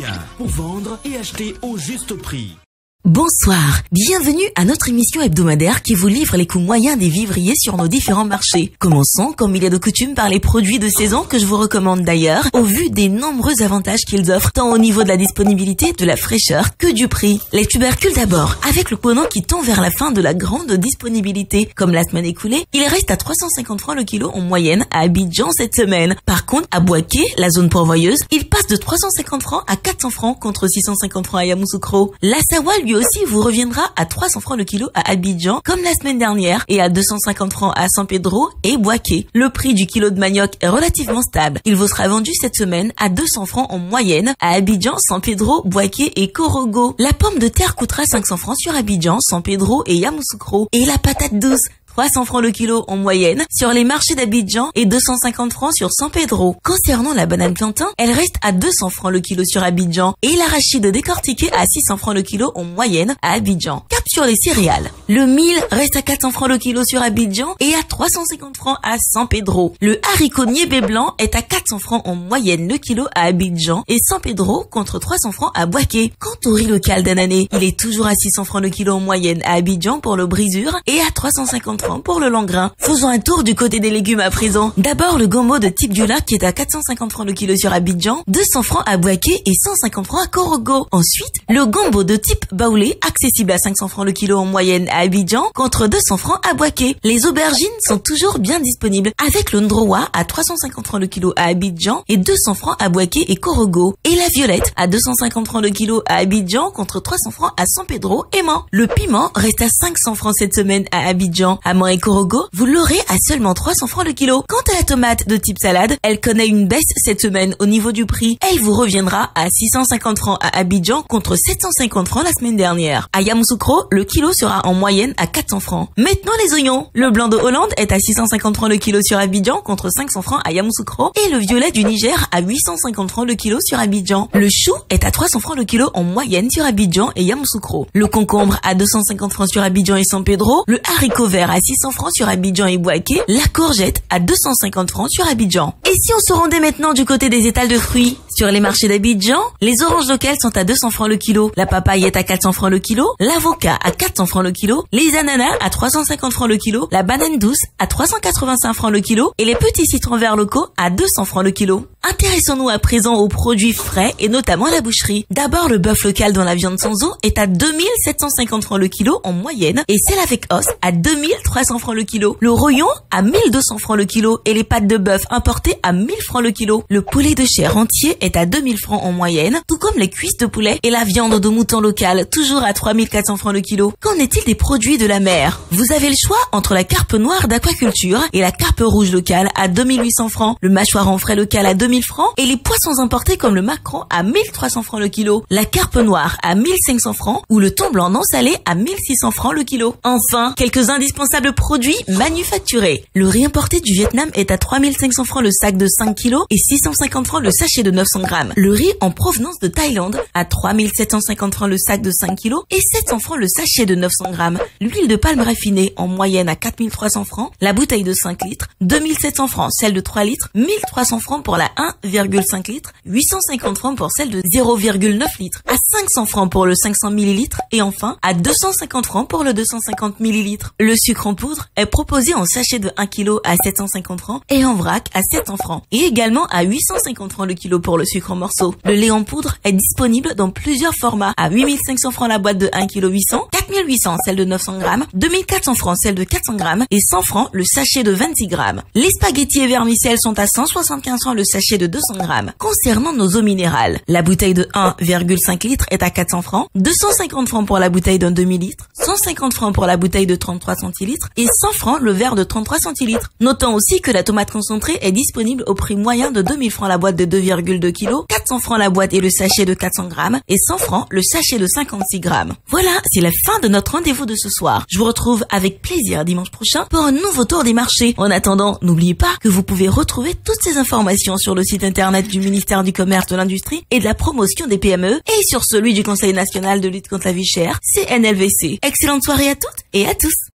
bien pour vendre et acheter au juste prix. Bonsoir, bienvenue à notre émission hebdomadaire qui vous livre les coûts moyens des vivriers sur nos différents marchés. Commençons, comme il est de coutume, par les produits de saison que je vous recommande d'ailleurs, au vu des nombreux avantages qu'ils offrent, tant au niveau de la disponibilité, de la fraîcheur, que du prix. Les tubercules d'abord, avec le pendant qui tend vers la fin de la grande disponibilité. Comme la semaine écoulée, il reste à 350 francs le kilo en moyenne à Abidjan cette semaine. Par contre, à Boaké, la zone pourvoyeuse, il passe de 350 francs à 400 francs contre 650 francs à Yamoussoukro. La Sawa, lui aussi, vous reviendra à 300 francs le kilo à Abidjan, comme la semaine dernière, et à 250 francs à San Pedro et Boaké. Le prix du kilo de manioc est relativement stable. Il vous sera vendu cette semaine à 200 francs en moyenne à Abidjan, San Pedro, Boaké et Korogo. La pomme de terre coûtera 500 francs sur Abidjan, San Pedro et Yamoussoukro. Et la patate douce, 300 francs le kilo en moyenne sur les marchés d'Abidjan et 250 francs sur San Pedro. Concernant la banane plantain, elle reste à 200 francs le kilo sur Abidjan et l'arachide décortiqué à 600 francs le kilo en moyenne à Abidjan. Cap sur les céréales. Le mil reste à 400 francs le kilo sur Abidjan et à 350 francs à San Pedro. Le haricot niébé blanc est à 400 francs en moyenne le kilo à Abidjan et San Pedro contre 300 francs à Boaké. Quant au riz local d'anané, il est toujours à 600 francs le kilo en moyenne à Abidjan pour le brisure et à 350 francs pour le langrin. Faisons un tour du côté des légumes à présent. D'abord le gombo de type du lac qui est à 450 francs le kilo sur Abidjan, 200 francs à Boaké et 150 francs à Korogo. Ensuite, le gombo de type baoulé, accessible à 500 francs le kilo en moyenne à Abidjan contre 200 francs à Boaké. Les aubergines sont toujours bien disponibles avec le ndrowa à 350 francs le kilo à Abidjan et 200 francs à Boaké et Korogo. Et la violette à 250 francs le kilo à Abidjan contre 300 francs à San Pedro et Mans. Le piment reste à 500 francs cette semaine à Abidjan. À Mans et Korogo, vous l'aurez à seulement 300 francs le kilo. Quant à la tomate de type salade, elle connaît une baisse cette semaine au niveau du prix. Elle vous reviendra à 650 francs à Abidjan contre 750 francs la semaine dernière. À Yamoussoukro, le kilo sera en moyenne à 400 francs. Maintenant les oignons. Le blanc de Hollande est à 650 francs le kilo sur Abidjan contre 500 francs à Yamoussoukro et le violet du Niger à 850 francs le kilo sur Abidjan. Le chou est à 300 francs le kilo en moyenne sur Abidjan et Yamoussoukro. Le concombre à 250 francs sur Abidjan et San Pedro. Le haricot vert à 600 francs sur Abidjan et Boaké, la courgette à 250 francs sur Abidjan. Et si on se rendait maintenant du côté des étals de fruits, sur les marchés d'Abidjan, les oranges locales sont à 200 francs le kilo, la papaye est à 400 francs le kilo, l'avocat à 400 francs le kilo, les ananas à 350 francs le kilo, la banane douce à 385 francs le kilo et les petits citrons verts locaux à 200 francs le kilo. Intéressons-nous à présent aux produits frais et notamment à la boucherie. D'abord, le bœuf local dans la viande sans eau est à 2750 francs le kilo en moyenne et celle avec os à 2300 francs le kilo. Le royon à 1200 francs le kilo et les pâtes de bœuf importées à 1000 francs le kilo. Le poulet de chair entier est à 2000 francs en moyenne, tout comme les cuisses de poulet et la viande de mouton locale, toujours à 3400 francs le kilo. Qu'en est-il des produits de la mer? Vous avez le choix entre la carpe noire d'aquaculture et la carpe rouge locale à 2800 francs, le mâchoire en frais local à 2000 francs et les poissons importés comme le maquereau à 1300 francs le kilo. La carpe noire à 1500 francs ou le thon blanc non salé à 1600 francs le kilo. Enfin, quelques indispensables produits manufacturés. Le riz importé du Vietnam est à 3500 francs le sac de 5 kg et 650 francs le sachet de 900 grammes. Le riz en provenance de Thaïlande à 3750 francs le sac de 5 kg et 700 francs le sachet de 900 grammes. L'huile de palme raffinée en moyenne à 4300 francs, la bouteille de 5 litres, 2700 francs celle de 3 litres, 1300 francs pour la 1,5 litres, 850 francs pour celle de 0,9 litres, à 500 francs pour le 500 ml et enfin à 250 francs pour le 250 ml. Le sucre en poudre est proposé en sachet de 1 kg à 750 francs et en vrac à 700 francs et également à 850 francs le kilo pour le sucre en morceaux. Le lait en poudre est disponible dans plusieurs formats à 8500 francs la boîte de 1 kg 800, 4800 celle de 900 grammes, 2400 francs celle de 400 grammes et 100 francs le sachet de 26 grammes. Les spaghettis et vermicelles sont à 175 francs le sachet de 200 grammes. Concernant nos eaux minérales, la bouteille de 1,5 litres est à 400 francs, 250 francs pour la bouteille d'un demi-litre, 150 francs pour la bouteille de 33 centilitres et 100 francs le verre de 33 centilitres. Notons aussi que la tomate concentrée est disponible au prix moyen de 2000 francs la boîte de 2,2 kg, 400 francs la boîte et le sachet de 400 grammes et 100 francs le sachet de 56 grammes. Voilà, c'est la fin de notre rendez-vous de ce soir. Je vous retrouve avec plaisir dimanche prochain pour un nouveau tour des marchés. En attendant, n'oubliez pas que vous pouvez retrouver toutes ces informations sur le site internet du ministère du Commerce, de l'Industrie et de la Promotion des PME et sur celui du Conseil national de lutte contre la vie chère, CNLVC. Excellente soirée à toutes et à tous.